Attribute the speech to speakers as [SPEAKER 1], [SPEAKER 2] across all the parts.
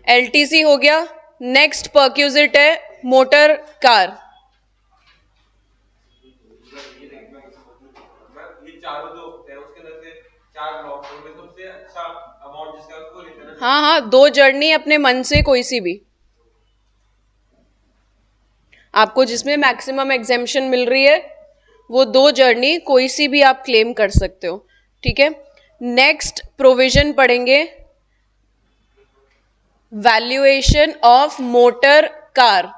[SPEAKER 1] LTC हो गया। Next perquisite है मोटर कार। हाँ हाँ, 2 जर्नी अपने मन से कोई सी भी, आपको जिसमें मैक्सिमम एग्जेम्पशन मिल रही है वो 2 जर्नी कोई सी भी आप क्लेम कर सकते हो। ठीक है, नेक्स्ट प्रोविजन पढ़ेंगे वैल्यूएशन ऑफ मोटर कार।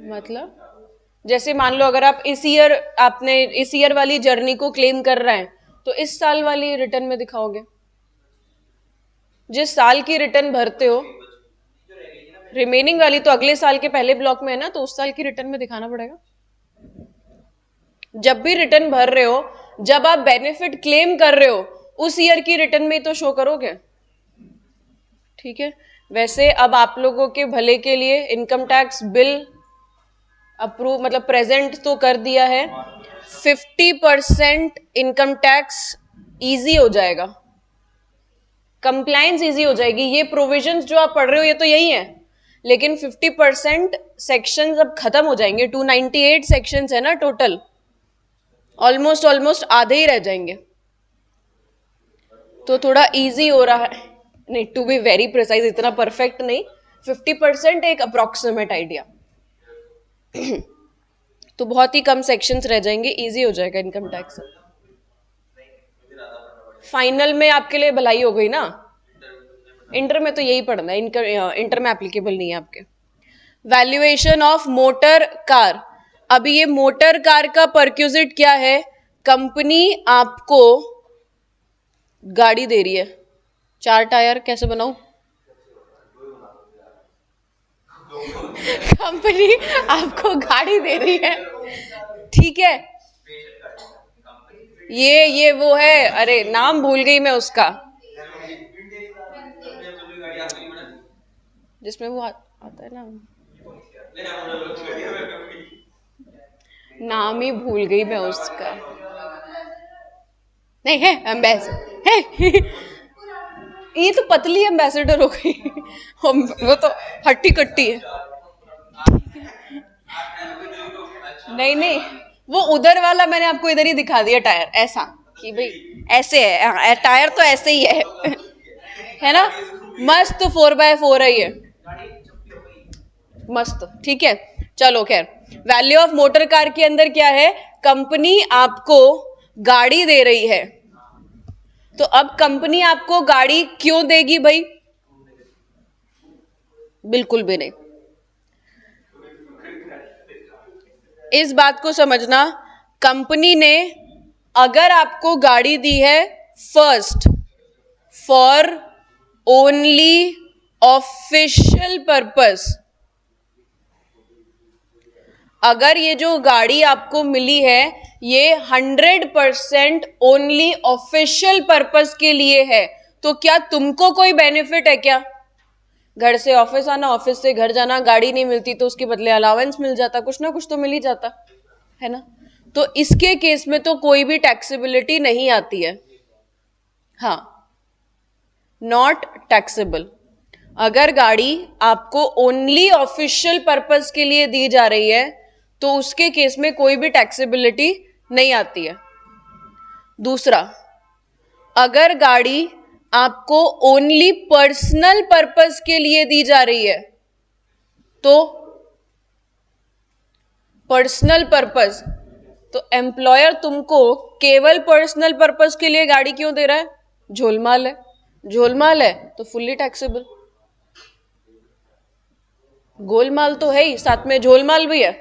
[SPEAKER 1] मतलब जैसे मान लो अगर आप आपने इस ईयर वाली जर्नी को क्लेम कर रहे हैं तो इस साल वाली रिटर्न में दिखाओगे। जिस साल की रिटर्न भरते हो, रिमेनिंग वाली तो अगले साल के पहले ब्लॉक में है ना, तो उस साल की रिटर्न में दिखाना पड़ेगा। जब भी रिटर्न भर रहे हो, जब आप बेनिफिट क्लेम कर रहे हो, उस ईयर की रिटर्न में तो शो करोगे। ठीक है, वैसे अब आप लोगों के भले के लिए इनकम टैक्स बिल अप्रूव मतलब प्रेजेंट तो कर दिया है। 50% इनकम टैक्स इजी हो जाएगा, कंप्लायंस इजी हो जाएगी। ये प्रोविजंस जो आप पढ़ रहे हो ये तो यही है, लेकिन 50% सेक्शंस अब खत्म हो जाएंगे। 298 सेक्शंस है ना टोटल, ऑलमोस्ट आधे ही रह जाएंगे, तो थोड़ा इजी हो रहा है। नहीं, टू बी वेरी प्रिसाइज, इतना परफेक्ट नहीं, 50% एक अप्रोक्सीमेट आइडिया। तो बहुत ही कम सेक्शंस रह जाएंगे, इजी हो जाएगा इनकम टैक्स। फाइनल में आपके लिए भलाई हो गई ना, इंटर में तो यही पढ़ना है, इंटर में एप्लीकेबल नहीं है आपके। Valuation of motor car. अभी ये मोटर कार का परक्यूजिट क्या है? कंपनी आपको गाड़ी दे रही है, 4 टायर कैसे बनाऊं? कंपनी आपको गाड़ी दे रही है, ठीक है, ये वो है, अरे नाम भूल गई मैं उसका, जिसमें वो आता है ना, नाम ही भूल गई मैं उसका। नहीं है एम्बेसडर है। ये तो पतली एम्बेसडर हो गई। वो तो हट्टी कट्टी है। नहीं नहीं, वो उधर वाला मैंने आपको इधर ही दिखा दिया टायर, ऐसा कि भाई ऐसे है, टायर तो ऐसे ही है ना। मस्त 4x4 है ये, मस्त। ठीक है, चलो खैर, वैल्यू ऑफ मोटर कार के अंदर क्या है? कंपनी आपको गाड़ी दे रही है, तो अब कंपनी आपको गाड़ी क्यों देगी भाई? बिल्कुल भी नहीं। इस बात को समझना, कंपनी ने अगर आपको गाड़ी दी है first for only official purpose, अगर ये जो गाड़ी आपको मिली है ये 100% ओनली ऑफिशियल पर्पस के लिए है, तो क्या तुमको कोई बेनिफिट है क्या? घर से ऑफिस आना, ऑफिस से घर जाना, गाड़ी नहीं मिलती तो उसके बदले अलाउंस मिल जाता, कुछ ना कुछ तो मिल ही जाता है ना। तो इसके केस में तो कोई भी टैक्सेबिलिटी नहीं आती है। हाँ, नॉट टैक्सेबल। अगर गाड़ी आपको ओनली ऑफिशियल पर्पस के लिए दी जा रही है तो उसके केस में कोई भी टैक्सेबिलिटी नहीं आती है। दूसरा, अगर गाड़ी आपको ओनली पर्सनल पर्पस के लिए दी जा रही है तो पर्सनल पर्पस, तो एम्प्लॉयर तुमको केवल पर्सनल पर्पस के लिए गाड़ी क्यों दे रहा है? झोलमाल है, झोलमाल है तो फुल्ली टैक्सेबल। गोलमाल तो है ही, साथ में झोलमाल भी है।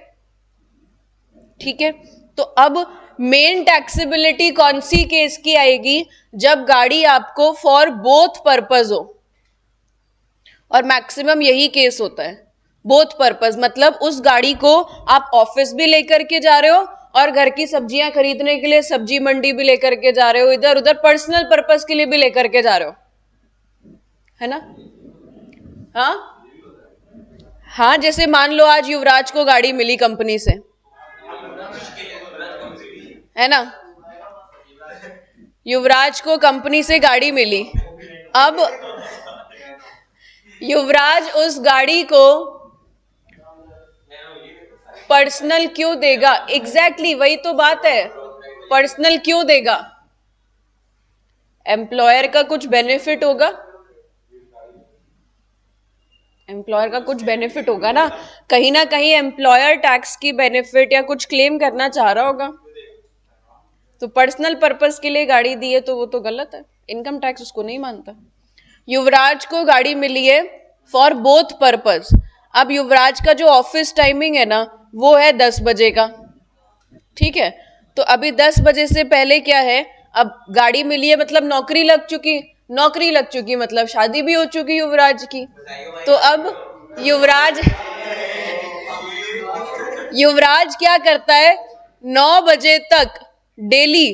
[SPEAKER 1] ठीक है, तो अब मेन टैक्सेबिलिटी कौन सी केस की आएगी? जब गाड़ी आपको फॉर बोथ पर्पस हो, और मैक्सिमम यही केस होता है, बोथ पर्पस। मतलब उस गाड़ी को आप ऑफिस भी लेकर के जा रहे हो और घर की सब्जियां खरीदने के लिए सब्जी मंडी भी लेकर के जा रहे हो, इधर उधर पर्सनल पर्पस के लिए भी लेकर के जा रहे हो, है ना। हाँ हाँ, जैसे मान लो आज युवराज को गाड़ी मिली कंपनी से, है ना, युवराज को कंपनी से गाड़ी मिली, अब युवराज उस गाड़ी को पर्सनल क्यों देगा? एग्जैक्टली वही तो बात है, पर्सनल क्यों देगा? एम्प्लॉयर का कुछ बेनिफिट होगा, एम्प्लॉयर का कुछ बेनिफिट होगा ना कहीं एम्प्लॉयर टैक्स की बेनिफिट या कुछ क्लेम करना चाह रहा होगा। तो पर्सनल पर्पस के लिए गाड़ी दी है तो वो तो गलत है, इनकम टैक्स उसको नहीं मानता। युवराज को गाड़ी मिली है फॉर बोथ पर्पस। अब युवराज का जो ऑफिस टाइमिंग है ना वो है 10 बजे का, ठीक है। तो अभी 10 बजे से पहले क्या है, अब गाड़ी मिली है मतलब नौकरी लग चुकी मतलब शादी भी हो चुकी युवराज की। तो अब युवराज क्या करता है, 9 बजे तक डेली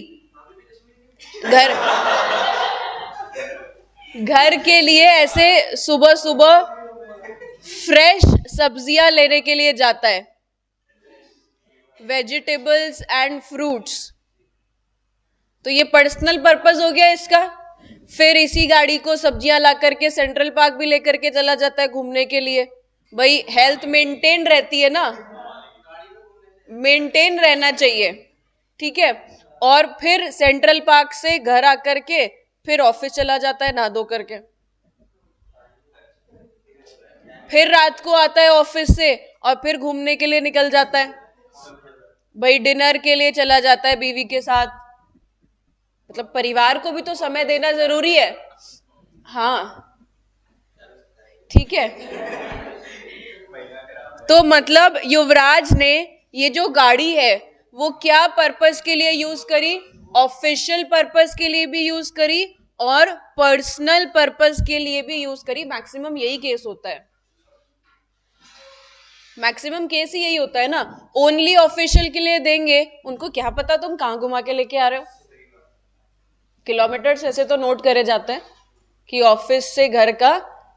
[SPEAKER 1] घर के लिए ऐसे सुबह सुबह फ्रेश सब्जियां लेने के लिए जाता है, वेजिटेबल्स एंड फ्रूट्स। तो ये पर्सनल पर्पस हो गया इसका। फिर इसी गाड़ी को सब्जियां ला करके सेंट्रल पार्क भी लेकर के चला जाता है घूमने के लिए। भाई हेल्थ मेंटेन रहती है ना, मेंटेन रहना चाहिए, ठीक है। और फिर सेंट्रल पार्क से घर आकर के फिर ऑफिस चला जाता है नहा धो करके। फिर रात को आता है ऑफिस से और फिर घूमने के लिए निकल जाता है, भाई डिनर के लिए चला जाता है बीवी के साथ। मतलब परिवार को भी तो समय देना जरूरी है, हाँ ठीक है। तो मतलब युवराज ने ये जो गाड़ी है वो क्या पर्पस के लिए यूज करी, ऑफिशियल पर्पस के लिए भी यूज करी और पर्सनल पर्पस के लिए भी यूज करी। मैक्सिमम यही केस होता है, मैक्सिमम केस ही यही होता है ना। ओनली ऑफिशियल के लिए देंगे, उनको क्या पता तुम कहां घुमा के लेके आ रहे हो। किलोमीटर्स ऐसे तो नोट करे जाते हैं कि ऑफिस से घर का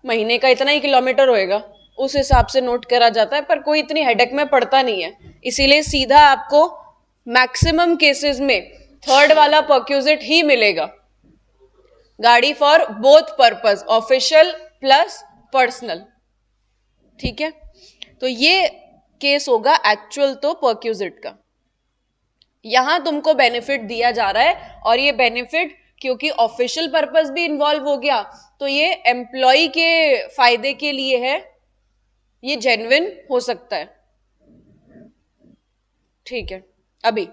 [SPEAKER 1] महीने का इतना ही किलोमीटर होएगा, उस हिसाब से नोट करा जाता है, पर कोई इतनी हेडेक में पड़ता नहीं है। इसीलिए सीधा आपको मैक्सिमम केसेस में थर्ड वाला परक्यूजिट ही मिलेगा, गाड़ी for both purpose, official plus personal, ठीक है। तो ये केस होगा एक्चुअल तो परक्यूजिट का। यहां तुमको बेनिफिट दिया जा रहा है और ये बेनिफिट क्योंकि ऑफिशियल पर्पस भी इन्वॉल्व हो गया तो ये एम्प्लॉय के फायदे के लिए है, ये जेन्युइन हो सकता है, ठीक है। अभी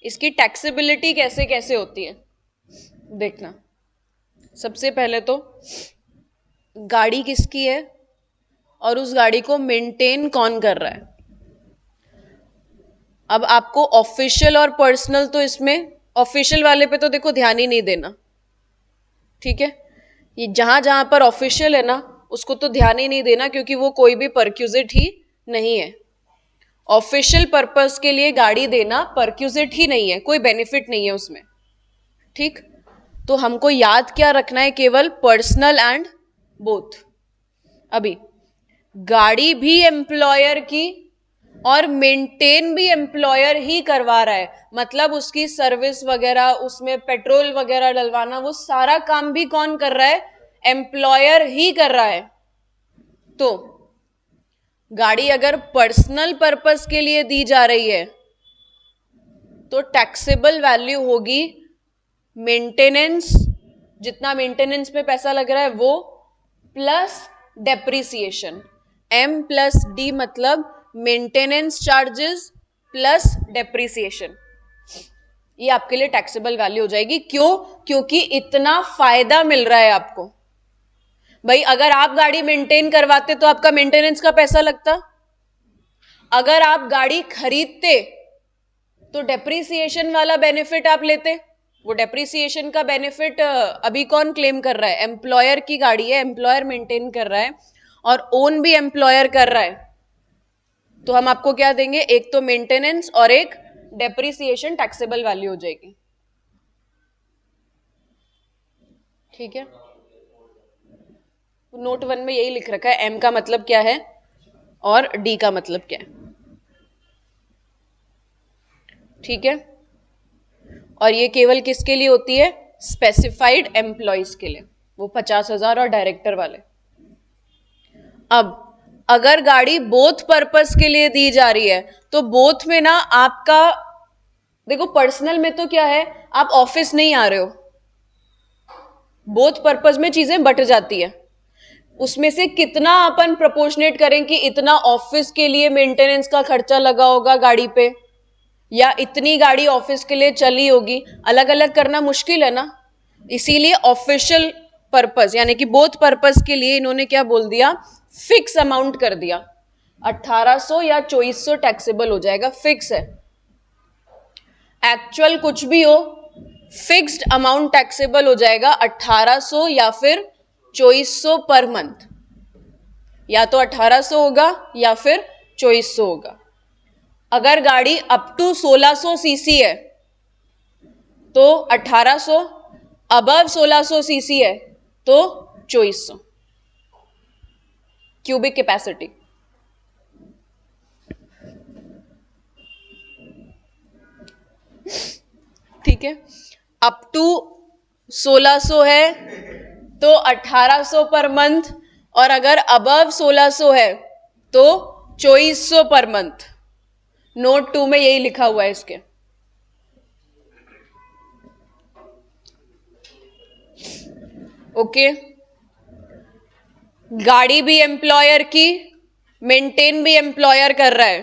[SPEAKER 1] इसकी टैक्सेबिलिटी कैसे कैसे होती है देखना। सबसे पहले तो गाड़ी किसकी है और उस गाड़ी को मेंटेन कौन कर रहा है। अब आपको ऑफिशियल और पर्सनल, तो इसमें ऑफिशियल वाले पे तो देखो ध्यान ही नहीं देना, ठीक है। ये जहां जहां पर ऑफिशियल है ना उसको तो ध्यान ही नहीं देना क्योंकि वो कोई भी परक्यूजिट ही नहीं है। ऑफिशियल पर्पस के लिए गाड़ी देना परक्यूजिट ही नहीं है, कोई बेनिफिट नहीं है उसमें, ठीक। तो हमको याद क्या रखना है, केवल पर्सनल एंड बोथ। अभी गाड़ी भी एम्प्लॉयर की और मेंटेन भी एम्प्लॉयर ही करवा रहा है, मतलब उसकी सर्विस वगैरह, उसमें पेट्रोल वगैरह डलवाना, वो सारा काम भी कौन कर रहा है, एम्प्लॉयर ही कर रहा है। तो गाड़ी अगर पर्सनल पर्पस के लिए दी जा रही है तो टैक्सेबल वैल्यू होगी मेंटेनेंस, जितना मेंटेनेंस पे पैसा लग रहा है वो, plus depreciation. M plus D मतलब मेंटेनेंस चार्जेस प्लस डेप्रिसिएशन, ये आपके लिए टैक्सेबल वैल्यू हो जाएगी। क्यों? क्योंकि इतना फायदा मिल रहा है आपको। भाई अगर आप गाड़ी मेंटेन करवाते तो आपका मेंटेनेंस का पैसा लगता, अगर आप गाड़ी खरीदते तो डेप्रिसिएशन वाला बेनिफिट आप लेते। वो डेप्रिसिएशन का बेनिफिट अभी कौन क्लेम कर रहा है, एम्प्लॉयर की गाड़ी है, एम्प्लॉयर मेंटेन कर रहा है और ओन भी एम्प्लॉयर कर रहा है। तो हम आपको क्या देंगे, एक तो मेंटेनेंस और एक डेप्रिसिएशन, टैक्सेबल वैल्यू हो जाएगी, ठीक है। नोट 1 में यही लिख रखा है, M का मतलब क्या है और D का मतलब क्या है, ठीक है। और ये केवल किसके लिए होती है, स्पेसिफाइड एम्प्लॉयज के लिए, वो 50,000 और डायरेक्टर वाले। अब अगर गाड़ी बोथ पर्पस के लिए दी जा रही है तो बोथ में ना आपका देखो, पर्सनल में तो क्या है, आप ऑफिस नहीं आ रहे हो, बोथ पर्पस में चीजें बट जाती है। उसमें से कितना अपन प्रोपोर्शनेट करें कि इतना ऑफिस के लिए मेंटेनेंस का खर्चा लगा होगा गाड़ी पे, या इतनी गाड़ी ऑफिस के लिए चली होगी, अलग अलग करना मुश्किल है ना। इसीलिए ऑफिशियल पर्पस यानी कि बोथ पर्पस के लिए इन्होंने क्या बोल दिया, फिक्स अमाउंट कर दिया, 1800 या 2400 टैक्सेबल हो जाएगा, फिक्स है। एक्चुअल कुछ भी हो, फिक्स्ड अमाउंट टैक्सेबल हो जाएगा 1800 या फिर 2400 पर मंथ, या तो 1800 होगा या फिर 2400 होगा। अगर गाड़ी अप टू 1600 सीसी है तो 1800, अबव 1600 सीसी है तो 2400 क्यूबिक कैपेसिटी। ठीक है, अप टू 1600 है तो 1800 पर मंथ, और अगर अबव 1600 है तो 2400 पर मंथ। नोट 2 में यही लिखा हुआ है इसके। ओके, गाड़ी भी एम्प्लॉयर की, मेंटेन भी एम्प्लॉयर कर रहा है,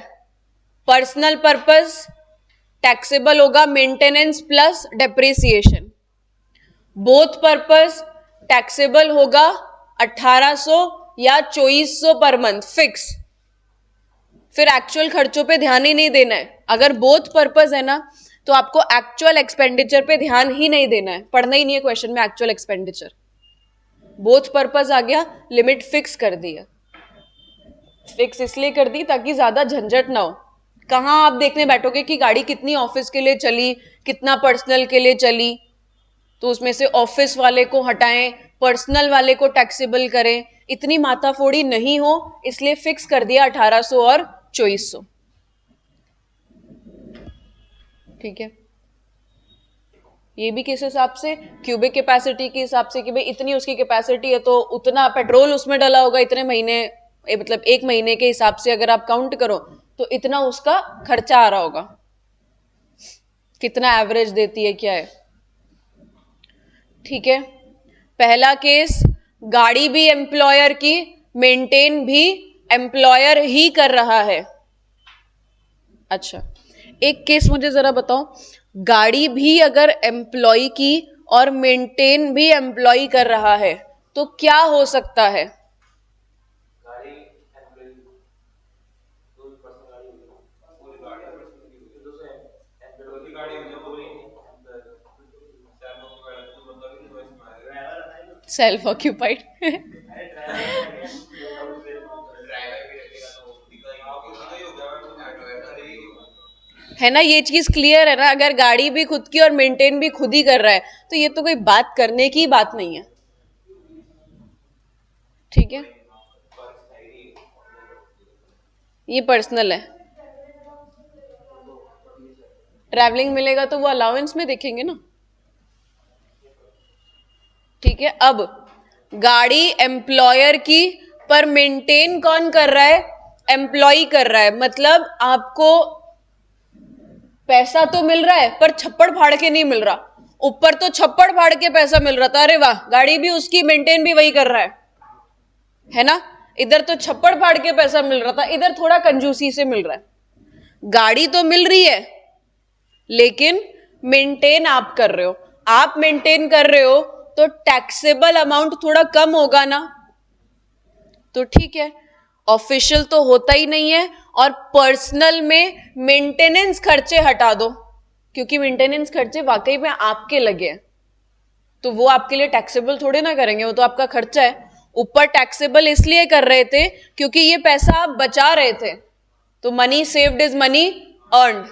[SPEAKER 1] पर्सनल पर्पस टैक्सेबल होगा maintenance plus depreciation, both purpose taxable होगा 1800 या 2400 पर मंथ फिक्स। फिर एक्चुअल खर्चों पे ध्यान ही नहीं देना है। अगर बोथ पर्पस है ना तो आपको एक्चुअल एक्सपेंडिचर पे ध्यान ही नहीं देना है, पढ़ना ही नहीं है क्वेश्चन में एक्चुअल एक्सपेंडिचर। बोथ पर्पस आ गया, लिमिट फिक्स कर दी है। फिक्स इसलिए कर दी ताकि ज्यादा झंझट ना हो। कहाँ आप देखने बैठोगे कि गाड़ी कितनी ऑफिस के लिए चली, कितना पर्सनल के लिए चली, तो उसमें से ऑफिस वाले को हटाएं, पर्सनल वाले को टैक्सेबल करें, इतनी माताफोड़ी नहीं हो, इसलिए फिक्स कर दिया 1800 और 2400। ठीक है, ये भी किस हिसाब से, क्यूबिक कैपेसिटी के हिसाब से कि भाई इतनी उसकी कैपेसिटी है तो उतना पेट्रोल उसमें डला होगा इतने महीने, मतलब एक महीने के हिसाब से अगर आप काउंट करो तो इतना उसका खर्चा आ रहा होगा। कितना एवरेज देती है क्या है। ठीक है, पहला केस गाड़ी भी एम्प्लॉयर की, मेंटेन भी एम्प्लॉयर ही कर रहा है। अच्छा, एक केस मुझे जरा बताओ, गाड़ी भी अगर एम्प्लॉय की और मेंटेन भी एम्प्लॉय कर रहा है तो क्या हो सकता है। सेल्फ ऑक्यूपाइड है ना, ये चीज क्लियर है ना। अगर गाड़ी भी खुद की और मेंटेन भी खुद ही कर रहा है तो ये तो कोई बात करने की बात नहीं है। ठीक है, ये पर्सनल है, ट्रैवलिंग मिलेगा तो वो अलाउंस में देखेंगे ना। ठीक है, अब गाड़ी एम्प्लॉयर की पर मेंटेन कौन कर रहा है, एम्प्लॉय कर रहा है। मतलब आपको पैसा तो मिल रहा है पर छप्पड़ फाड़ के नहीं मिल रहा, ऊपर तो छप्पड़ फाड़ के पैसा मिल रहा था, अरे वाह, गाड़ी भी उसकी, मेंटेन भी वही कर रहा है ना। इधर तो छप्पड़ फाड़ के पैसा मिल रहा था, इधर थोड़ा कंजूसी से मिल रहा है। गाड़ी तो मिल रही है लेकिन मेंटेन आप कर रहे हो, आप मेंटेन कर रहे हो तो टैक्सेबल अमाउंट थोड़ा कम होगा ना। तो ठीक है, ऑफिशियल तो होता ही नहीं है, और पर्सनल में मेंटेनेंस खर्चे हटा दो, क्योंकि मेंटेनेंस खर्चे वाकई में आपके लगे हैं, तो वो आपके लिए टैक्सेबल थोड़े ना करेंगे, वो तो आपका खर्चा है। ऊपर टैक्सेबल इसलिए कर रहे थे क्योंकि ये पैसा आप बचा रहे थे, तो money saved is money earned.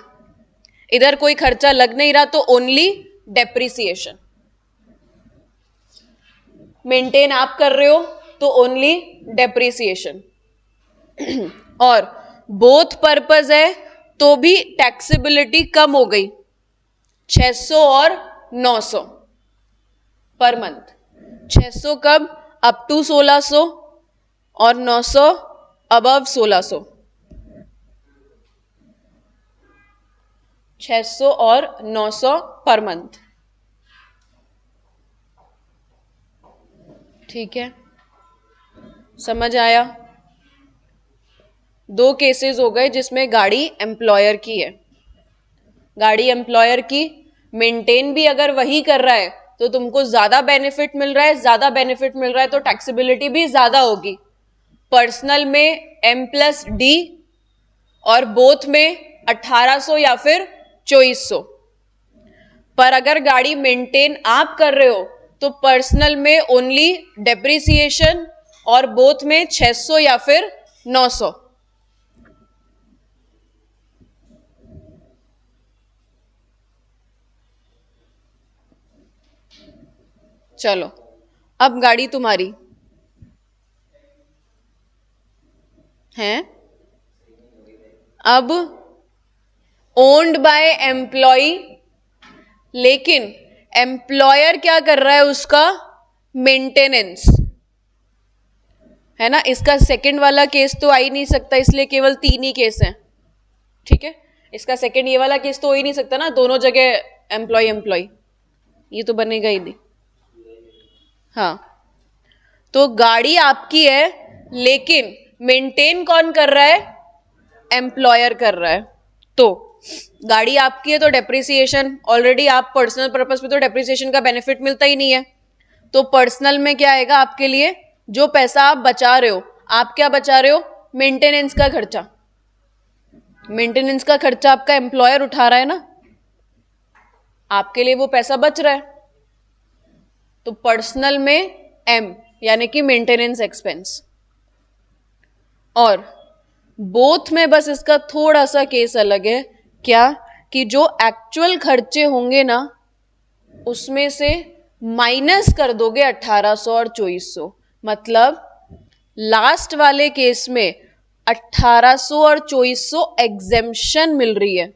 [SPEAKER 1] इधर कोई खर्चा लग नहीं रहा तो ओनली डेप्रिसिएशन। मेंटेन आप कर रहे हो तो ओनली डेप्रिसिएशन। और बोथ पर्पस है तो भी टैक्सेबिलिटी कम हो गई, 600 और 900। Per month. 600 कब? अप टू 1600 और 900 अबव 1600। 600 और 900 पर मंथ। ठीक है, समझ आया? दो केसेस हो गए जिसमें गाड़ी एम्प्लॉयर की है। गाड़ी एम्प्लॉयर की, मेंटेन भी अगर वही कर रहा है तो तुमको ज्यादा बेनिफिट मिल रहा है, ज्यादा बेनिफिट मिल रहा है तो टैक्सेबिलिटी भी ज्यादा होगी। पर्सनल में M+D और बोथ में 1800 या फिर 2400। पर अगर गाड़ी मेंटेन आप कर रहे हो तो पर्सनल में ओनली डेप्रिसिएशन और बोथ में 600 या फिर 900। चलो, अब गाड़ी तुम्हारी है, अब ओन्ड बाय एम्प्लॉय, लेकिन एम्प्लॉयर क्या कर रहा है? उसका मेंटेनेंस है ना। इसका सेकंड वाला केस तो आ ही नहीं सकता, इसलिए केवल 3 ही केस हैं। ठीक है, इसका सेकंड ये वाला केस तो हो ही नहीं सकता ना, दोनों जगह एम्प्लॉय एम्प्लॉय, ये तो बनेगा ही नहीं। हाँ, तो गाड़ी आपकी है लेकिन मेंटेन कौन कर रहा है? एम्प्लॉयर कर रहा है। तो गाड़ी आपकी है तो डेप्रिसिएशन, ऑलरेडी आप पर्सनल पर्पस पे तो डेप्रिसिएशन का बेनिफिट मिलता ही नहीं है। तो पर्सनल में क्या आएगा आपके लिए? जो पैसा आप बचा रहे हो, आप क्या बचा रहे हो? मेंटेनेंस का खर्चा। मेंटेनेंस का खर्चा आपका एम्प्लॉयर उठा रहा है ना, आपके लिए वो पैसा बच रहा है। तो पर्सनल में M यानी कि मेंटेनेंस एक्सपेंस, और बोथ में बस इसका थोड़ा सा केस अलग है। क्या? कि जो एक्चुअल खर्चे होंगे ना उसमें से माइनस कर दोगे 1800 और 2400। मतलब लास्ट वाले केस में 1800 और 2400 एग्जेम्पशन मिल रही है,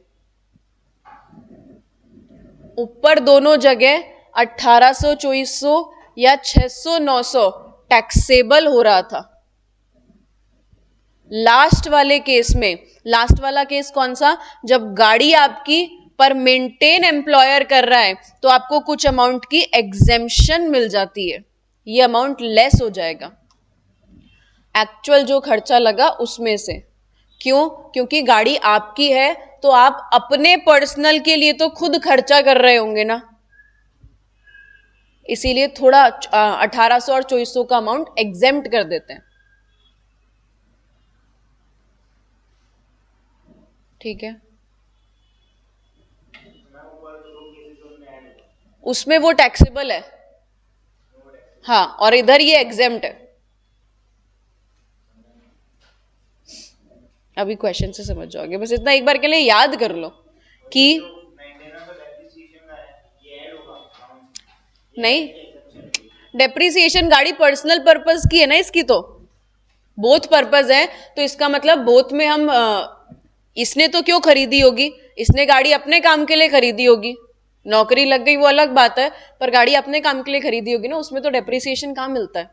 [SPEAKER 1] ऊपर दोनों जगह 1800 2400 या 600 900 टैक्सेबल हो रहा था। लास्ट वाले केस में, लास्ट वाला केस कौन सा? जब गाड़ी आपकी पर मेंटेन एम्प्लॉयर कर रहा है तो आपको कुछ अमाउंट की एग्जेम्पशन मिल जाती है, ये अमाउंट लेस हो जाएगा एक्चुअल जो खर्चा लगा उसमें से। क्यों? क्योंकि गाड़ी आपकी है तो आप अपने पर्सनल के लिए तो खुद खर्चा कर रहे होंगे ना, इसीलिए थोड़ा 1800 और 2400 का अमाउंट एग्जेम्प्ट कर देते हैं। ठीक है, उसमें वो टैक्सेबल है। हाँ, और इधर ये एग्जेम्प्ट है। अभी क्वेश्चन से समझ जाओगे, बस इतना एक बार के लिए याद कर लो कि नहीं, डेप्रिसिएशन गाड़ी पर्सनल पर्पस की है ना इसकी, तो बोथ पर्पस है, तो इसका मतलब बोथ में हम इसने तो क्यों खरीदी होगी? इसने गाड़ी अपने काम के लिए खरीदी होगी, नौकरी लग गई वो अलग बात है, पर गाड़ी अपने काम के लिए खरीदी होगी ना, उसमें तो डेप्रिसिएशन कहाँ मिलता है?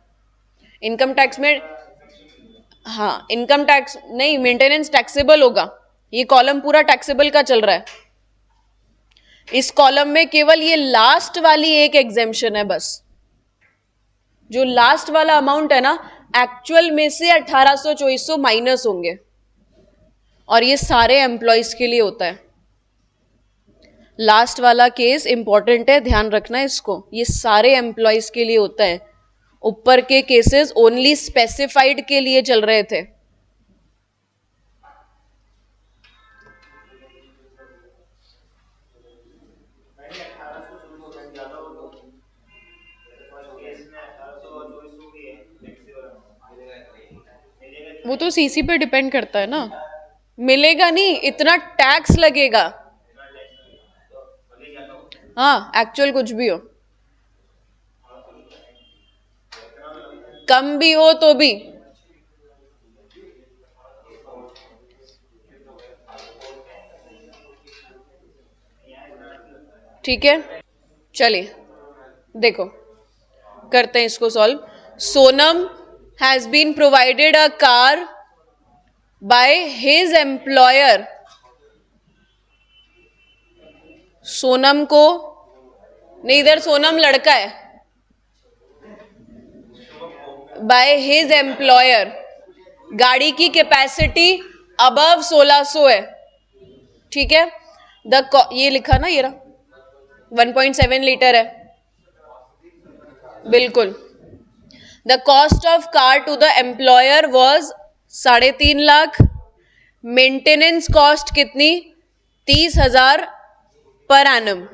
[SPEAKER 1] इनकम टैक्स में, हाँ इनकम टैक्स नहीं, मेंटेनेंस टैक्सेबल होगा। ये कॉलम पूरा टैक्सेबल का चल रहा है, इस कॉलम में केवल ये लास्ट वाली एक एग्जेम्पशन है बस। जो लास्ट वाला अमाउंट है ना, एक्चुअल में से 1800 2400 माइनस होंगे, और ये सारे एम्प्लॉयज के लिए होता है। लास्ट वाला केस इंपॉर्टेंट है, ध्यान रखना इसको, ये सारे एम्प्लॉयज के लिए होता है। ऊपर के केसेस ओनली स्पेसिफाइड के लिए चल रहे थे। वो तो सीसी पे डिपेंड करता है ना, मिलेगा नहीं, इतना टैक्स लगेगा। हाँ, एक्चुअल कुछ भी हो, कम भी हो तो भी। ठीक है, चलिए देखो, करते हैं इसको solve. Sonam has been provided a car by his employer. Sonam को नहीं, इधर सोनम लड़का है, बाय हिज एम्प्लॉयर गाड़ी की कैपेसिटी अबव 1600 है, ठीक है। ये लिखा ना, ये रहा 1.7 लीटर है, बिल्कुल। The cost of car to the employer was 3.5 lakh. Maintenance cost कितनी? 30,000 पर एनम।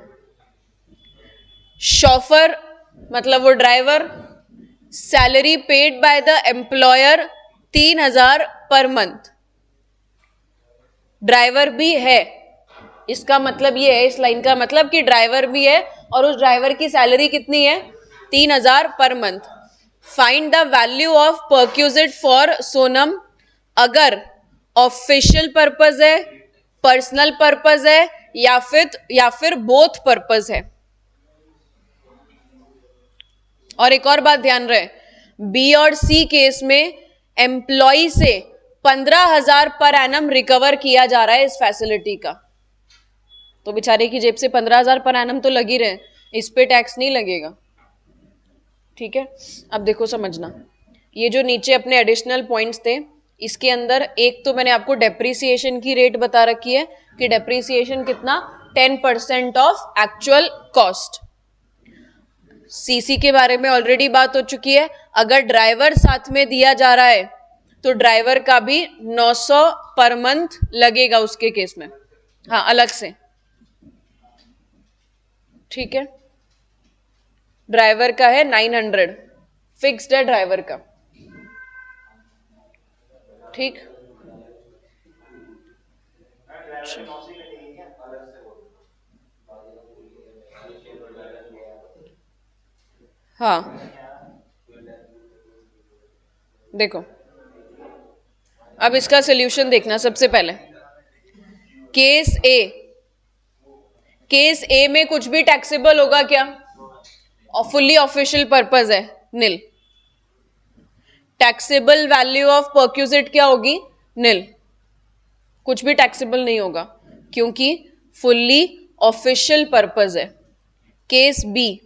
[SPEAKER 1] शॉफर मतलब वो driver, salary paid by the employer 3,000 per month. Driver भी है, इसका मतलब ये है, इस लाइन का मतलब कि ड्राइवर भी है और उस ड्राइवर की सैलरी कितनी है? 3,000 per month. Find the value of perquisite for Sonam. अगर ऑफिशियल पर्पज है, पर्सनल पर्पज है या फिर बोथ पर्पज है। और एक और बात ध्यान रहे, बी और सी केस में एम्प्लॉय से 15,000 पर एनम रिकवर किया जा रहा है इस फैसिलिटी का, तो बेचारे की जेब से 15,000 पर एनम तो लग ही रहे, इस पे टैक्स नहीं लगेगा, ठीक है। अब देखो समझना, ये जो नीचे अपने एडिशनल पॉइंट्स थे, इसके अंदर एक तो मैंने आपको डेप्रिसिएशन की रेट बता रखी है कि डेप्रिसिएशन कितना? 10% ऑफ एक्चुअल कॉस्ट। सीसी के बारे में ऑलरेडी बात हो चुकी है। अगर ड्राइवर साथ में दिया जा रहा है तो ड्राइवर का भी 900 पर मंथ लगेगा उसके केस में, हाँ अलग से, ठीक है। ड्राइवर का है 900, फिक्स्ड है ड्राइवर का, ठीक। हाँ देखो, अब इसका सोल्यूशन देखना। सबसे पहले केस ए में कुछ भी टैक्सेबल होगा क्या? और फुल्ली ऑफिशियल पर्पस है, nil. Taxable value of perquisite क्या होगी? नील, कुछ भी टैक्सेबल नहीं होगा क्योंकि फुल्ली ऑफिशियल पर्पस है। Case B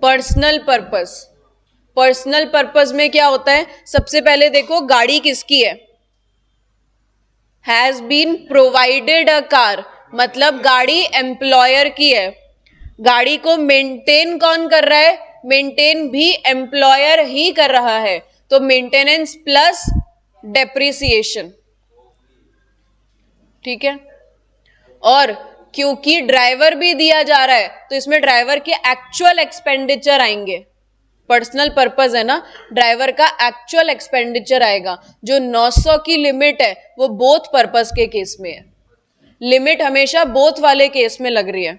[SPEAKER 1] personal purpose. Personal purpose में क्या होता है? सबसे पहले देखो गाड़ी किसकी है, has been provided a car, मतलब गाड़ी एम्प्लॉयर की है। गाड़ी को मेंटेन कौन कर रहा है? मेंटेन भी एम्प्लॉयर ही कर रहा है, तो मेंटेनेंस प्लस डेप्रिसिएशन, ठीक है। और क्योंकि ड्राइवर भी दिया जा रहा है तो इसमें ड्राइवर के एक्चुअल एक्सपेंडिचर आएंगे। पर्सनल पर्पस है ना, ड्राइवर का एक्चुअल एक्सपेंडिचर आएगा। जो 900 की लिमिट है वो बोथ पर्पस के केस में है, लिमिट हमेशा बोथ वाले केस में लग रही है,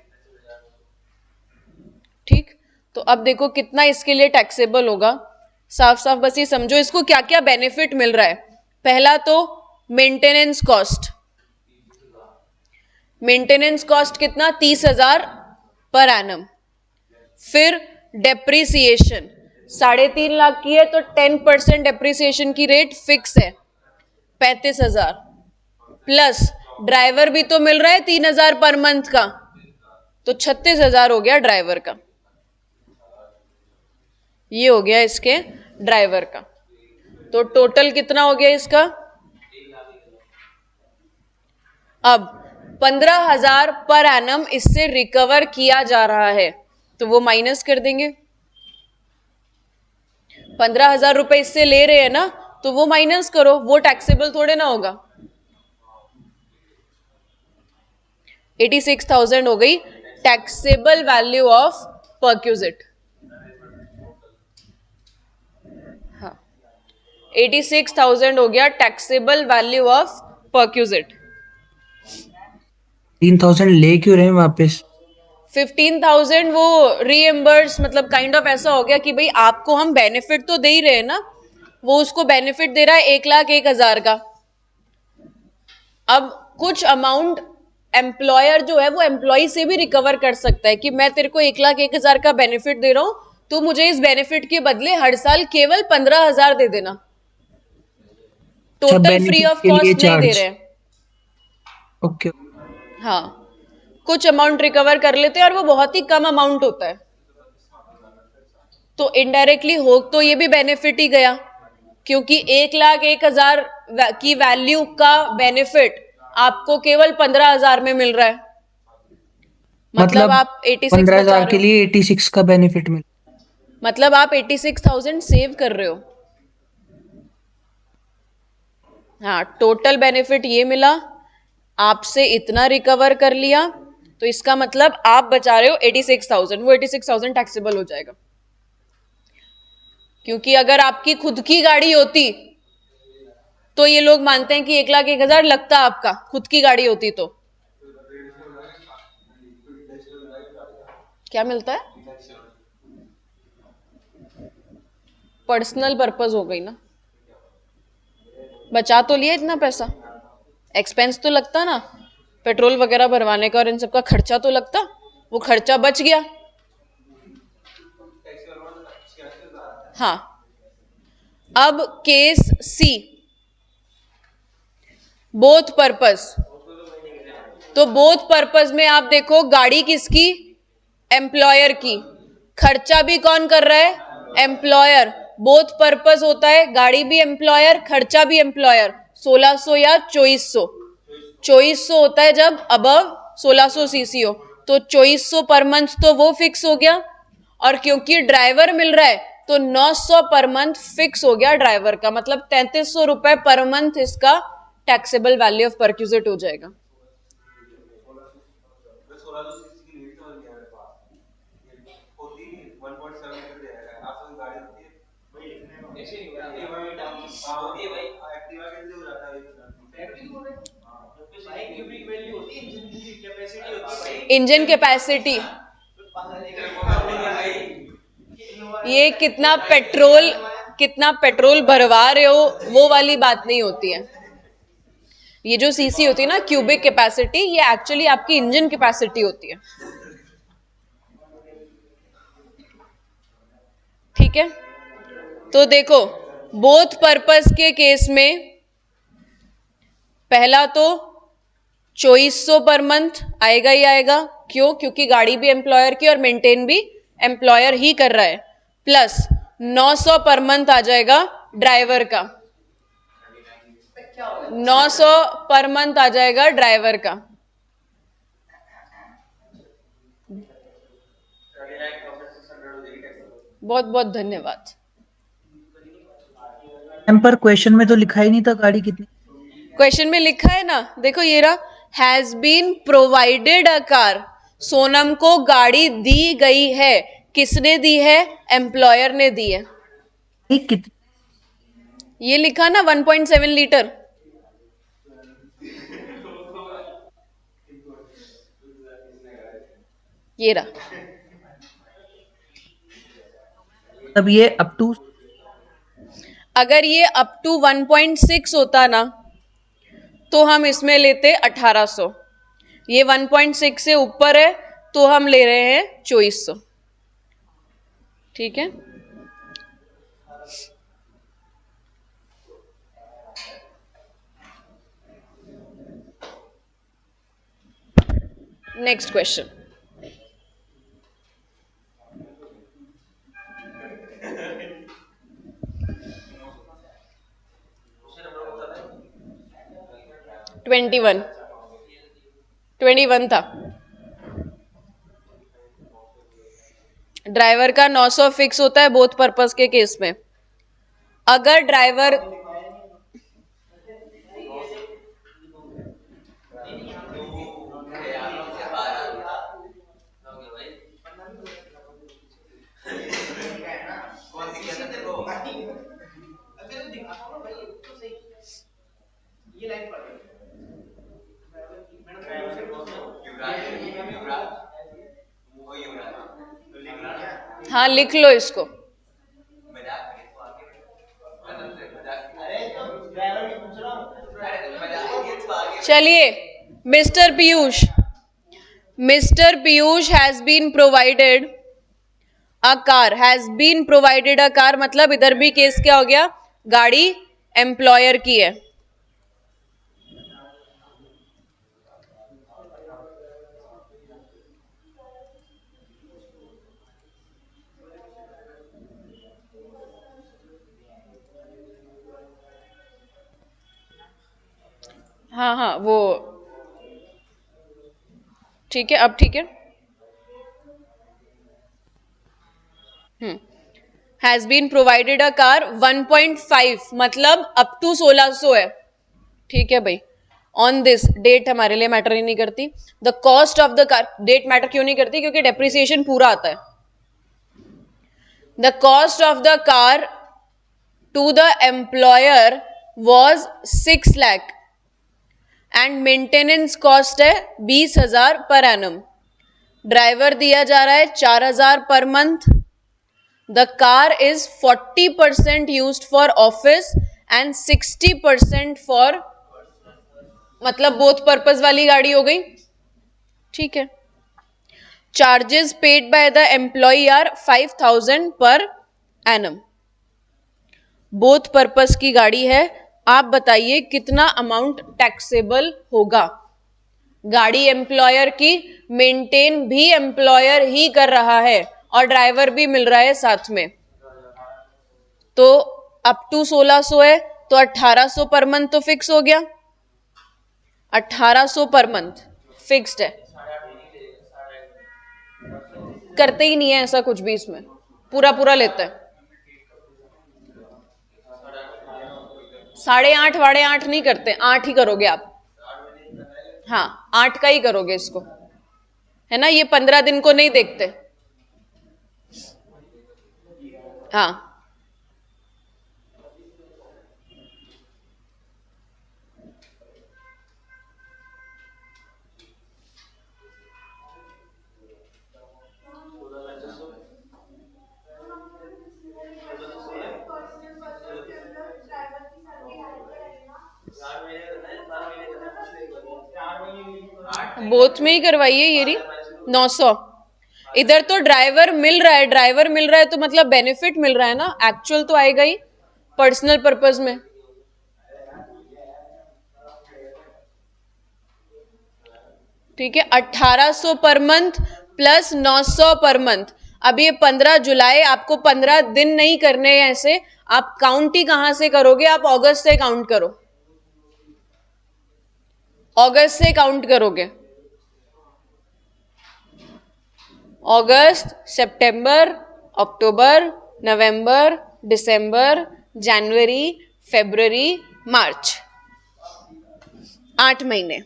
[SPEAKER 1] ठीक। तो अब देखो कितना इसके लिए टैक्सेबल होगा, साफ साफ बस ये समझो इसको क्या क्या बेनिफिट मिल रहा है। पहला तो मेंटेनेंस कॉस्ट, मेंटेनेंस कॉस्ट कितना? 30,000 पर एनम। फिर डेप्रिसिएशन 3.5 लाख की है तो 10% डेप्रिसिएशन की रेट फिक्स है 35,000, प्लस ड्राइवर भी तो मिल रहा है 3,000 पर मंथ का, तो 36,000 हो गया ड्राइवर का। ये हो गया इसके ड्राइवर का, तो टोटल कितना हो गया इसका? अब 15,000 पर एनम इससे रिकवर किया जा रहा है, तो वो माइनस कर देंगे। 15,000 रुपए इससे ले रहे हैं ना, तो वो माइनस करो, वो टैक्सेबल थोड़े ना होगा। 86,000 हो गई टैक्सेबल वैल्यू ऑफ परक्यूजिट। हाँ 86,000 हो गया टैक्सेबल वैल्यू ऑफ परक्यूजिट।
[SPEAKER 2] 3,000 ले क्यों रहे हैं वापस?
[SPEAKER 1] 15,000 वो रीएम्बर्स, मतलब काइंड ऑफ ऐसा हो गया कि भाई आपको हम बेनिफिट तो दे ही रहे हैं ना, वो उसको बेनिफिट दे रहा है 1,01,000 का। अब कुछ अमाउंट एम्प्लॉयर जो है वो एम्प्लॉय से भी रिकवर कर सकता है कि मैं तेरे को 1,01,000 का बेनिफिट दे रहा हूं, तो मुझे इस बेनिफिट के बदले हर साल केवल 15,000 दे देना, टोटल फ्री
[SPEAKER 2] बेनिफिट
[SPEAKER 1] ऑफ
[SPEAKER 2] के लिए
[SPEAKER 1] कॉस्ट नहीं दे
[SPEAKER 2] चार्ज।
[SPEAKER 1] रहे हैं।
[SPEAKER 2] ओके।
[SPEAKER 1] हाँ, कुछ अमाउंट रिकवर कर लेते हैं और वो बहुत ही कम अमाउंट होता है, तो इनडायरेक्टली हो तो ये भी बेनिफिट ही गया, क्योंकि 1,01,000 की वैल्यू का बेनिफिट आपको केवल 15,000 में मिल रहा है, मतलब आप 86 बचा
[SPEAKER 2] 15,000
[SPEAKER 1] रहे
[SPEAKER 2] के
[SPEAKER 1] हो,
[SPEAKER 2] लिए 86 का बेनिफिट मिल।
[SPEAKER 1] मतलब आप 86,000 सेव कर रहे हो। हाँ, टोटल बेनिफिट ये मिला, आपसे इतना रिकवर कर लिया, तो इसका मतलब आप बचा रहे हो 86,000, वो 86,000 टैक्सेबल हो जाएगा। क्योंकि अगर आपकी खुद की गाड़ी होती तो ये लोग मानते हैं कि 1,01,000 लगता आपका, खुद की गाड़ी होती तो क्या मिलता है, पर्सनल पर्पस हो गई ना, बचा तो लिया इतना पैसा, एक्सपेंस तो लगता ना, पेट्रोल वगैरह भरवाने का और इन सब का खर्चा तो लगता, वो खर्चा बच गया। हाँ, अब केस सी, बोथ पर्पस। तो बोथ पर्पस में आप देखो, गाड़ी किसकी, एम्प्लॉयर की, खर्चा भी कौन कर रहा है, एम्प्लॉयर। बोथ पर्पस होता है, गाड़ी भी एम्प्लॉयर, खर्चा भी एम्प्लॉयर। 1,600 या 2,400, 2,400 होता है जब अबव 1,600 सीसी हो, तो 2,400 पर मंथ तो वो फिक्स हो गया, और क्योंकि ड्राइवर मिल रहा है तो 900 पर मंथ फिक्स हो गया ड्राइवर का, मतलब 3,300 रुपए पर मंथ इसका टैक्सेबल वैल्यू ऑफ परक्यूजिट हो जाएगा। इंजन कैपेसिटी, ये कितना पेट्रोल भरवा रहे हो वो वाली बात नहीं होती है। ये जो सीसी होती है ना, क्यूबिक कैपेसिटी, ये एक्चुअली आपकी इंजन कैपेसिटी होती है। ठीक है, तो देखो बोथ पर्पस के केस में पहला तो 2,400 पर मंथ आएगा ही आएगा, क्यों, क्योंकि गाड़ी भी एम्प्लॉयर की और मेंटेन भी एम्प्लॉयर ही कर रहा है, प्लस 900 पर मंथ आ जाएगा ड्राइवर का, 900 पर मंथ आ जाएगा ड्राइवर का। बहुत बहुत धन्यवाद।
[SPEAKER 2] पर क्वेश्चन में तो लिखा ही नहीं था गाड़ी कितनी।
[SPEAKER 1] क्वेश्चन में लिखा है ना, देखो ये रहा, has been provided a car, Sonam को गाड़ी दी गई है, किसने दी है, एम्प्लॉयर ने दी है।
[SPEAKER 2] कितनी?
[SPEAKER 1] ये लिखा ना 1.7 लीटर, ये रहा।
[SPEAKER 2] तब ये अप टू,
[SPEAKER 1] अगर ये अप टू 1.6 होता ना तो हम इसमें लेते 1,800, ये 1.6 से ऊपर है तो हम ले रहे हैं 2,400। ठीक है, नेक्स्ट क्वेश्चन। ट्वेंटी वन था, ड्राइवर का 900 फिक्स होता है बोथ पर्पस के केस में। अगर ड्राइवर, हाँ लिख लो इसको, चलिए। Mister Piyush has been provided a car, has been provided a car, मतलब इधर भी केस क्या हो गया, गाड़ी एम्प्लॉयर की है। हाँ हाँ वो ठीक है, अब ठीक है। Has been provided a car 1.5 मतलब अप टू 1600 है, ठीक है भाई। ऑन दिस डेट हमारे लिए मैटर ही नहीं करती। The cost of the car, that matter क्यों नहीं करती, क्योंकि डेप्रिसिएशन पूरा आता है। The cost of the car to the employer was 6 lakh and maintenance cost है 20,000 पर एनम। ड्राइवर दिया जा रहा है 4,000 per month. The car is 40% used for office and 60% for, मतलब बोथ पर्पज वाली गाड़ी हो गई, ठीक है। Charges paid by the employer 5,000 per annum. Both purpose की गाड़ी है, आप बताइए कितना अमाउंट टैक्सेबल होगा। गाड़ी एम्प्लॉयर की, मेंटेन भी एम्प्लॉयर ही कर रहा है और ड्राइवर भी मिल रहा है साथ में, तो अप टू 1600 है तो 1800 पर मंथ तो फिक्स हो गया। 1800 पर मंथ फिक्स्ड है, करते ही नहीं है ऐसा कुछ भी, इसमें पूरा पूरा लेता है। 8.5 8.5 नहीं करते, 8 ही करोगे आप। हाँ 8 का ही करोगे इसको, है ना, ये 15 दिन को नहीं देखते। हाँ बोथ में ही करवाइए, ये रही 900। इधर तो ड्राइवर मिल रहा है, ड्राइवर मिल रहा है तो मतलब बेनिफिट मिल रहा है ना, एक्चुअल तो आएगा ही पर्सनल पर्पस में। ठीक है, 1800 per month plus 900 per month. अब ये 15 जुलाई, आपको 15 दिन नहीं करने हैं ऐसे, आप काउंट ही कहां से करोगे, आप अगस्त से काउंट करो, अगस्त से काउंट करोगे। अगस्त, सितंबर, अक्टूबर, नवंबर, दिसंबर, जनवरी, फरवरी, मार्च, 8 महीने,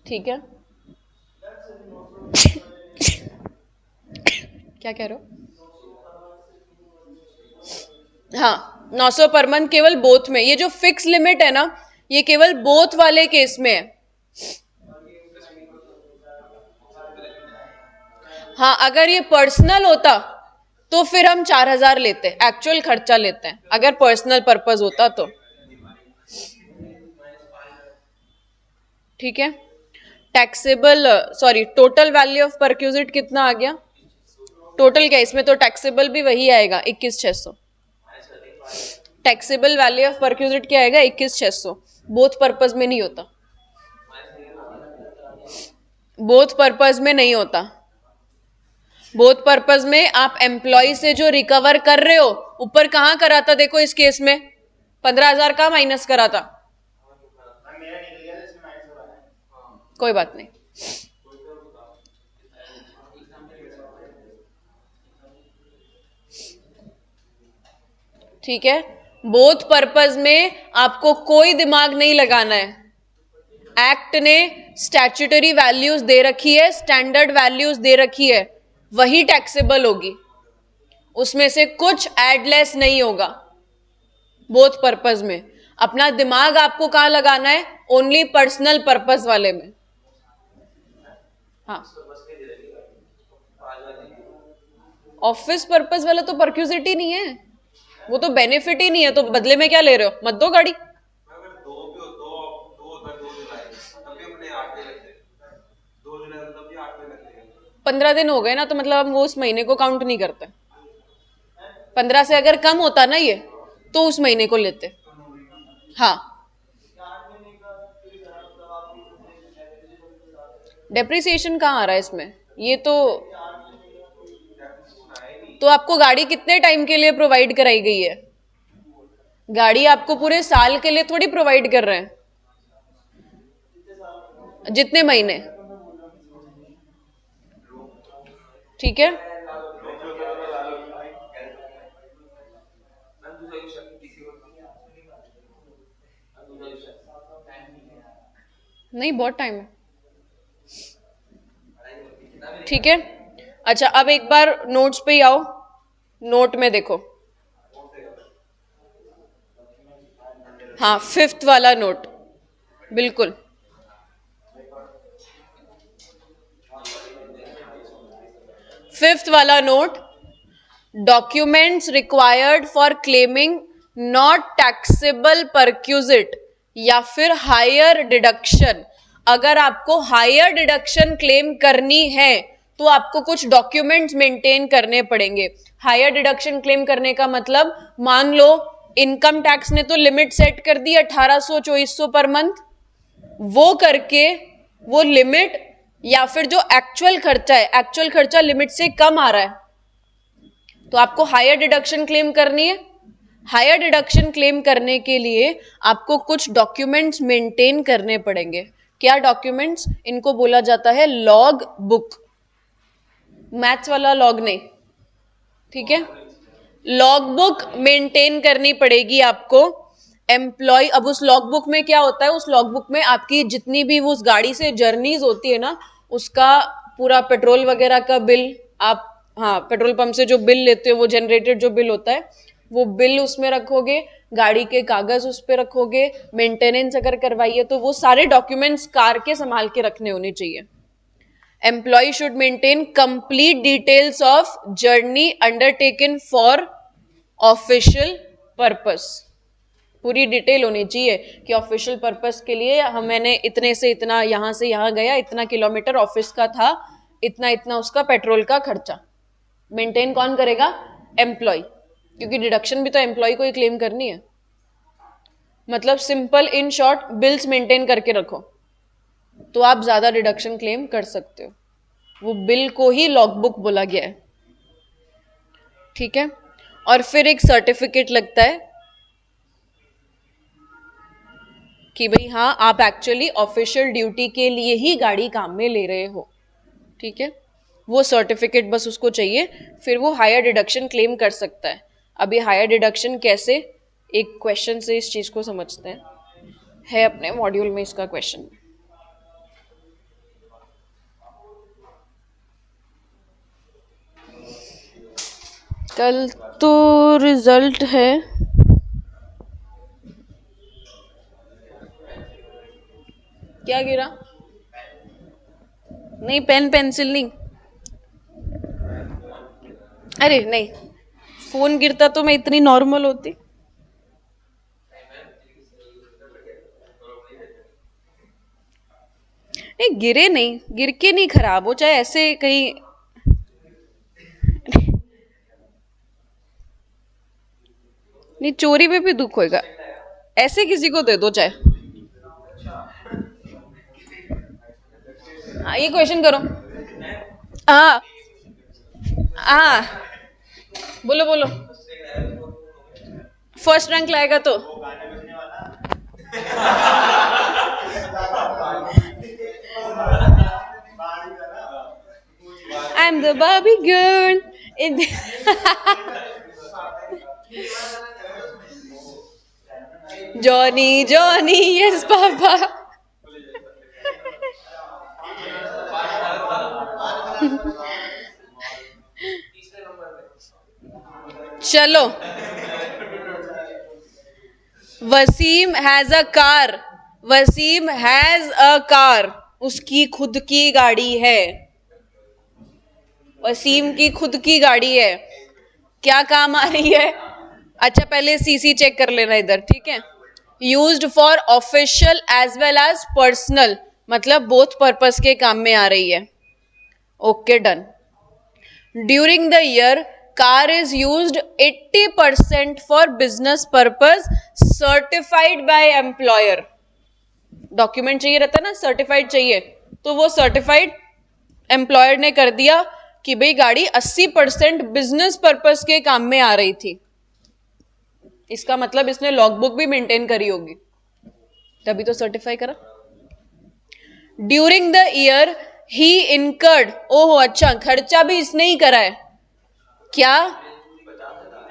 [SPEAKER 1] ठीक है। क्या कह रहे हो? हाँ 900 पर मंथ केवल बोथ में, ये जो फिक्स लिमिट है ना, ये केवल बोथ वाले केस में है। हाँ अगर ये पर्सनल होता तो फिर हम 4,000 लेते, एक्चुअल खर्चा लेते हैं अगर पर्सनल पर्पस होता तो, ठीक है। Taxable, sorry, total value of perquisite कितना आ गया, टोटल क्या, इसमें तो टैक्सेबल भी वही आएगा 21,600। टैक्सेबल वैल्यू ऑफ परक्यूजिट क्या आएगा, 21,600। बोथ पर्पस में नहीं होता, बोथ पर्पस में नहीं होता। बोथ पर्पस में आप एम्प्लॉय से जो रिकवर कर रहे हो, ऊपर कहां करा था देखो, इस केस में 15,000 का माइनस करा था, कोई बात नहीं। ठीक है, बोथ पर्पस में आपको कोई दिमाग नहीं लगाना है। एक्ट ने स्टैट्यूटरी वैल्यूज दे रखी है, स्टैंडर्ड वैल्यूज दे रखी है, वही टैक्सेबल होगी, उसमें से कुछ एडलेस नहीं होगा। बोथ पर्पस में अपना दिमाग आपको कहां लगाना है, ओनली पर्सनल पर्पस वाले में। हाँ ऑफिस पर्पस वाला तो परक्यूजिट ही नहीं है, वो तो बेनिफिट ही नहीं है, तो बदले में क्या ले रहे हो, मत दो गाड़ी। 15 दिन हो गए ना, तो मतलब हम वो उस महीने को काउंट नहीं करते। 15 से अगर कम होता ना ये, तो उस महीने को लेते। हाँ, डेप्रिसिएशन कहाँ आ रहा है इसमें? ये तो आपको गाड़ी कितने टाइम के लिए प्रोवाइड कराई गई है? गाड़ी आपको पूरे साल के लिए थोड़ी प्रोवाइड कर रहे हैं। जितने महीने, ठीक है। नहीं, बहुत टाइम है, ठीक है। अच्छा, अब एक बार नोट्स पे ही आओ, नोट में देखो। हाँ, 5th वाला नोट, बिल्कुल। फिफ्थ वाला note, documents required for claiming not taxable perquisite या फिर हायर डिडक्शन। अगर आपको हायर डिडक्शन क्लेम करनी है तो आपको कुछ डॉक्यूमेंट्स मेंटेन करने पड़ेंगे। हायर डिडक्शन क्लेम करने का मतलब, मान लो इनकम टैक्स ने तो लिमिट सेट कर दी 1800-2400 पर मंथ, वो करके वो लिमिट या फिर जो एक्चुअल खर्चा है, एक्चुअल खर्चा लिमिट से कम आ रहा है, तो आपको हायर डिडक्शन क्लेम करनी है। हायर डिडक्शन क्लेम करने के लिए आपको कुछ डॉक्यूमेंट्स मेंटेन करने पड़ेंगे। क्या डॉक्यूमेंट्स? इनको बोला जाता है लॉग बुक। मैथ्स वाला लॉग नहीं, ठीक है। लॉग बुक मेंटेन करनी पड़ेगी आपको। एम्प्लॉय, अब उस लॉग बुक में क्या होता है? उस लॉग बुक में आपकी जितनी भी उस गाड़ी से जर्नीज होती है ना, उसका पूरा पेट्रोल वगैरह का बिल, आप हाँ पेट्रोल पंप से जो बिल लेते हो, वो जनरेटेड जो बिल होता है, वो बिल उसमें रखोगे, गाड़ी के कागज उस पर रखोगे, मेंटेनेंस अगर करवाइए तो वो सारे डॉक्यूमेंट्स कार के संभाल के रखने होने चाहिए। Employee should maintain complete details of journey undertaken for official purpose। पूरी डिटेल होनी चाहिए कि ऑफिशियल पर्पस के लिए मैंने इतने से इतना यहां से यहां गया, इतना किलोमीटर ऑफिस का था, इतना इतना उसका पेट्रोल का खर्चा। मेंटेन कौन करेगा? एम्प्लॉय, क्योंकि डिडक्शन भी तो एम्प्लॉय को ही क्लेम करनी है। मतलब simple in short, bills maintain करके रखो तो आप ज्यादा डिडक्शन क्लेम कर सकते हो। वो बिल को ही लॉगबुक बोला गया है, ठीक है। और फिर एक सर्टिफिकेट लगता है कि भाई हाँ, आप एक्चुअली ऑफिशियल ड्यूटी के लिए ही गाड़ी काम में ले रहे हो, ठीक है। वो सर्टिफिकेट बस उसको चाहिए, फिर वो हायर डिडक्शन क्लेम कर सकता है। अभी हायर डिडक्शन कैसे, एक क्वेश्चन से इस चीज को समझते हैं, है अपने मॉड्यूल में इसका क्वेश्चन। कल तो रिजल्ट है, क्या गिरा? नहीं, पेन पेंसिल नहीं, अरे नहीं, फोन गिरता तो मैं इतनी नॉर्मल होती। नहीं गिरे, नहीं गिर के नहीं खराब हो, चाहे ऐसे कहीं नहीं, चोरी में भी दुख होएगा, ऐसे किसी को दे दो चाहे। ये क्वेश्चन करो। हाँ हाँ, बोलो बोलो। फर्स्ट रैंक लाएगा तो I am the Barbie girl in Johnny Johnny yes papa. चलो, Wasim has a car, Wasim has a car, उसकी खुद की गाड़ी है, वसीम की खुद की गाड़ी है। क्या काम आ रही है? अच्छा पहले सीसी चेक कर लेना इधर, ठीक है। Used for official as well as personal, मतलब बोथ पर्पस के काम में आ रही है। Okay done. During the year car is used 80% for business purpose certified by employer. Document चाहिए रहता है ना, सर्टिफाइड चाहिए, तो वो सर्टिफाइड एम्प्लॉयर ने कर दिया कि भाई गाड़ी 80% बिजनेस पर्पस के काम में आ रही थी. इसका मतलब इसने लॉगबुक भी मेंटेन करी होगी, तभी तो सर्टिफाई करा. During the year he incurred, ओहो अच्छा, खर्चा भी इसने ही करा है. क्या?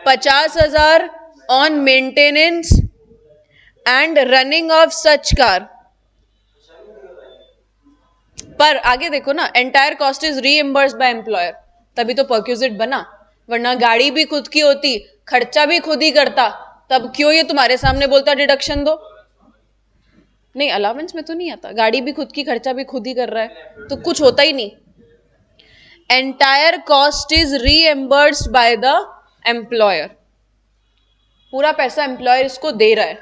[SPEAKER 1] 50,000 on maintenance and running of such car. पर आगे देखो ना, entire cost is reimbursed by employer, तभी तो परक्यूजिट बना. वरना गाड़ी भी खुद की होती, खर्चा भी खुद ही करता, तब क्यों ये तुम्हारे सामने बोलता डिडक्शन दो. नहीं, अलाउंस में तो नहीं आता, गाड़ी भी खुद की, खर्चा भी खुद ही कर रहा है, तो कुछ होता ही नहीं. Entire cost is reimbursed by the employer. पूरा पैसा एम्प्लॉयर इसको दे रहा है,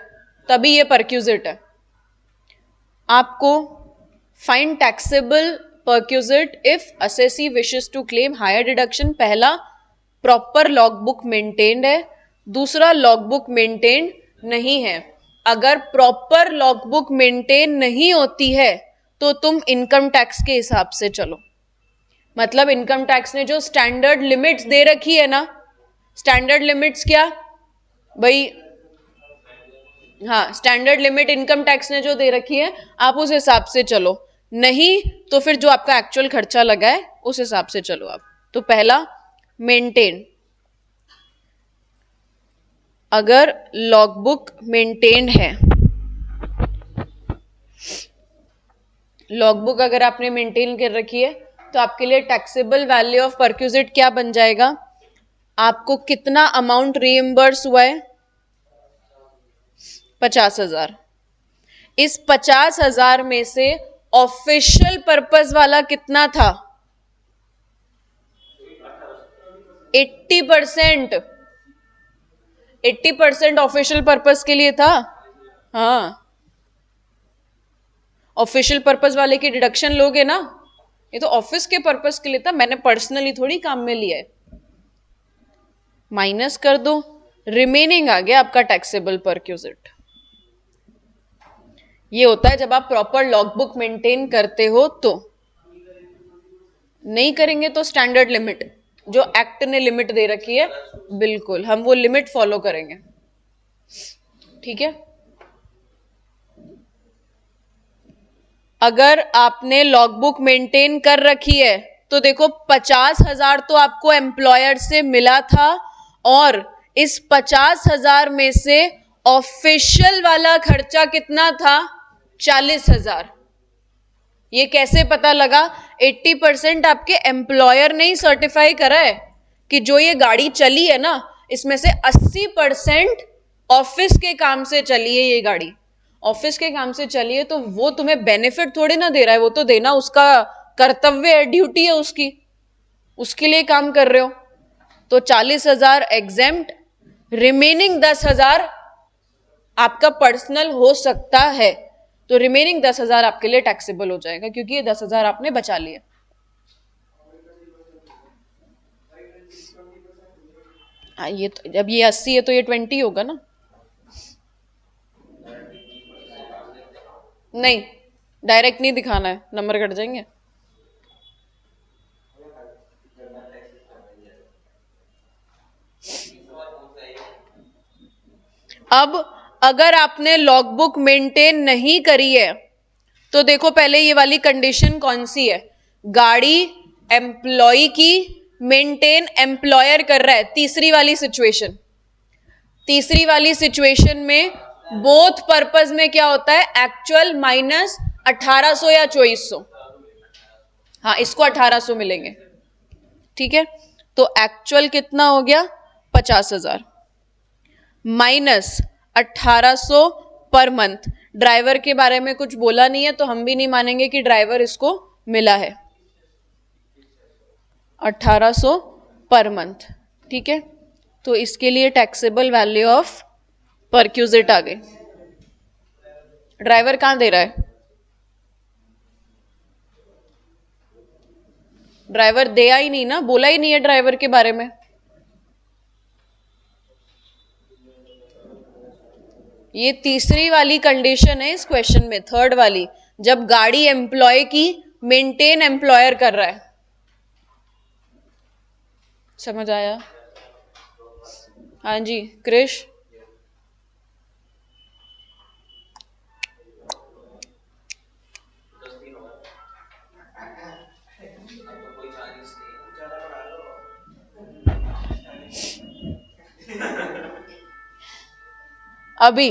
[SPEAKER 1] तभी ये परक्यूजिट है. आपको find taxable perquisite if assessee wishes to claim higher deduction. पहला, प्रॉपर लॉगबुक मेंटेन्ड है. दूसरा, लॉगबुक मेंटेन नहीं है. अगर प्रॉपर लॉगबुक मेंटेन नहीं होती है तो तुम इनकम टैक्स के हिसाब से चलो. मतलब इनकम टैक्स ने जो स्टैंडर्ड लिमिट्स दे रखी है ना, स्टैंडर्ड लिमिट्स क्या भाई, हाँ, स्टैंडर्ड लिमिट इनकम टैक्स ने जो दे रखी है आप उस हिसाब से चलो. नहीं तो फिर जो आपका एक्चुअल खर्चा लगा है उस हिसाब से चलो आप. तो पहला, मेंटेन. अगर लॉगबुक मेंटेन है, लॉगबुक अगर आपने मेंटेन कर रखी है, तो आपके लिए टैक्सेबल वैल्यू ऑफ परक्यूजिट क्या बन जाएगा? आपको कितना अमाउंट रीइंबर्स हुआ है? 50,000. इस 50,000 में से ऑफिशियल पर्पस वाला कितना था? 80%. 80% ऑफिशियल पर्पस के लिए था. हाँ, ऑफिशियल पर्पस वाले की डिडक्शन लोगे ना, ये तो ऑफिस के पर्पस के लिए था, मैंने पर्सनली थोड़ी काम में लिया है. माइनस कर दो, रिमेनिंग आ गया आपका टैक्सेबल परक्यूजिट. ये होता है जब आप प्रॉपर लॉगबुक मेंटेन करते हो. तो नहीं करेंगे तो स्टैंडर्ड लिमिट जो एक्ट ने लिमिट दे रखी है, बिल्कुल हम वो लिमिट फॉलो करेंगे. ठीक है. अगर आपने लॉगबुक मेंटेन कर रखी है तो देखो 50,000 तो आपको एम्प्लॉयर से मिला था, और इस 50,000 में से ऑफिशियल वाला खर्चा कितना था? 40,000. ये कैसे पता लगा? 80% आपके एम्प्लॉयर ने ही सर्टिफाई करा है कि जो ये गाड़ी चली है ना, इसमें से 80% ऑफिस के काम से चली है. ये गाड़ी ऑफिस के काम से चली है, तो वो तुम्हें बेनिफिट थोड़ी ना दे रहा है, वो तो देना उसका कर्तव्य है, ड्यूटी है उसकी, उसके लिए काम कर रहे हो. तो 40,000 एग्जेम्प्ट, रिमेनिंग 10,000 आपका पर्सनल हो सकता है. तो रिमेनिंग 10,000 आपके लिए टैक्सेबल हो जाएगा, क्योंकि ये 10,000 आपने बचा लिए. ये तो जब ये 80 है तो ये 20 होगा ना. नहीं, डायरेक्ट नहीं दिखाना है, नंबर कट जाएंगे. अब अगर आपने लॉगबुक मेंटेन नहीं करी है तो देखो पहले ये वाली कंडीशन कौन सी है? गाड़ी एम्प्लॉय की, मेंटेन एम्प्लॉयर कर रहा है. तीसरी वाली सिचुएशन, तीसरी वाली सिचुएशन में बोथ पर्पस में क्या होता है? एक्चुअल माइनस 1800 या 2400. हाँ, इसको 1800 मिलेंगे. ठीक है. तो एक्चुअल कितना हो गया? 50,000 माइनस 1800 पर मंथ. ड्राइवर के बारे में कुछ बोला नहीं है, तो हम भी नहीं मानेंगे कि ड्राइवर इसको मिला है. 1800 पर मंथ. ठीक है. तो इसके लिए टैक्सेबल वैल्यू ऑफ परक्यूजिट आ गई. ड्राइवर कहां दे रहा है? ड्राइवर दिया ही नहीं ना, बोला ही नहीं है ड्राइवर के बारे में। ये तीसरी वाली कंडीशन है इस क्वेश्चन में, थर्ड वाली, जब गाड़ी एम्प्लॉय की मेंटेन एम्प्लॉयर कर रहा है। समझ आया? हाँ जी क्रिश। अभी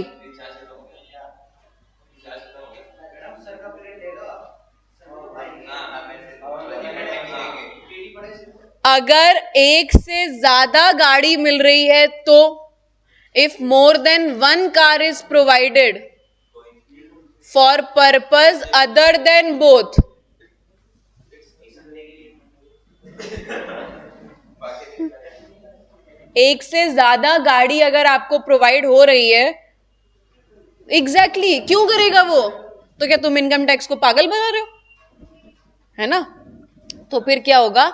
[SPEAKER 1] अगर एक से ज्यादा गाड़ी मिल रही है तो, if more than one car is provided for purpose other than both, एक से ज्यादा गाड़ी अगर आपको प्रोवाइड हो रही है, एग्जैक्टली क्यों करेगा वो? तो क्या तुम इनकम टैक्स को पागल बना रहे हो? है ना? तो फिर क्या होगा,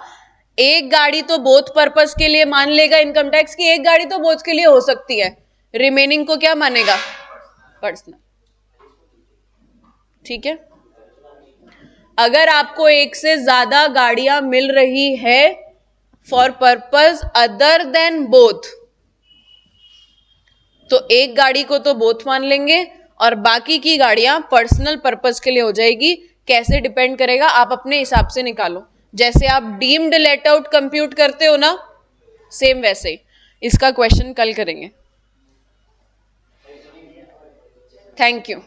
[SPEAKER 1] एक गाड़ी तो बोथ पर्पस के लिए मान लेगा इनकम टैक्स की, एक गाड़ी तो बोथ के लिए हो सकती है, रिमेनिंग को क्या मानेगा? पर्सनल। ठीक है? अगर आपको एक से ज्यादा गाड़ियां मिल रही है for purpose other than both, तो एक गाड़ी को तो बोथ मान लेंगे और बाकी की गाड़ियां पर्सनल पर्पस के लिए हो जाएगी। कैसे डिपेंड करेगा, आप अपने हिसाब से निकालो। जैसे आप डीम्ड लेट आउट कंप्यूट करते हो ना, सेम वैसे ही इसका क्वेश्चन कल करेंगे। Thank you.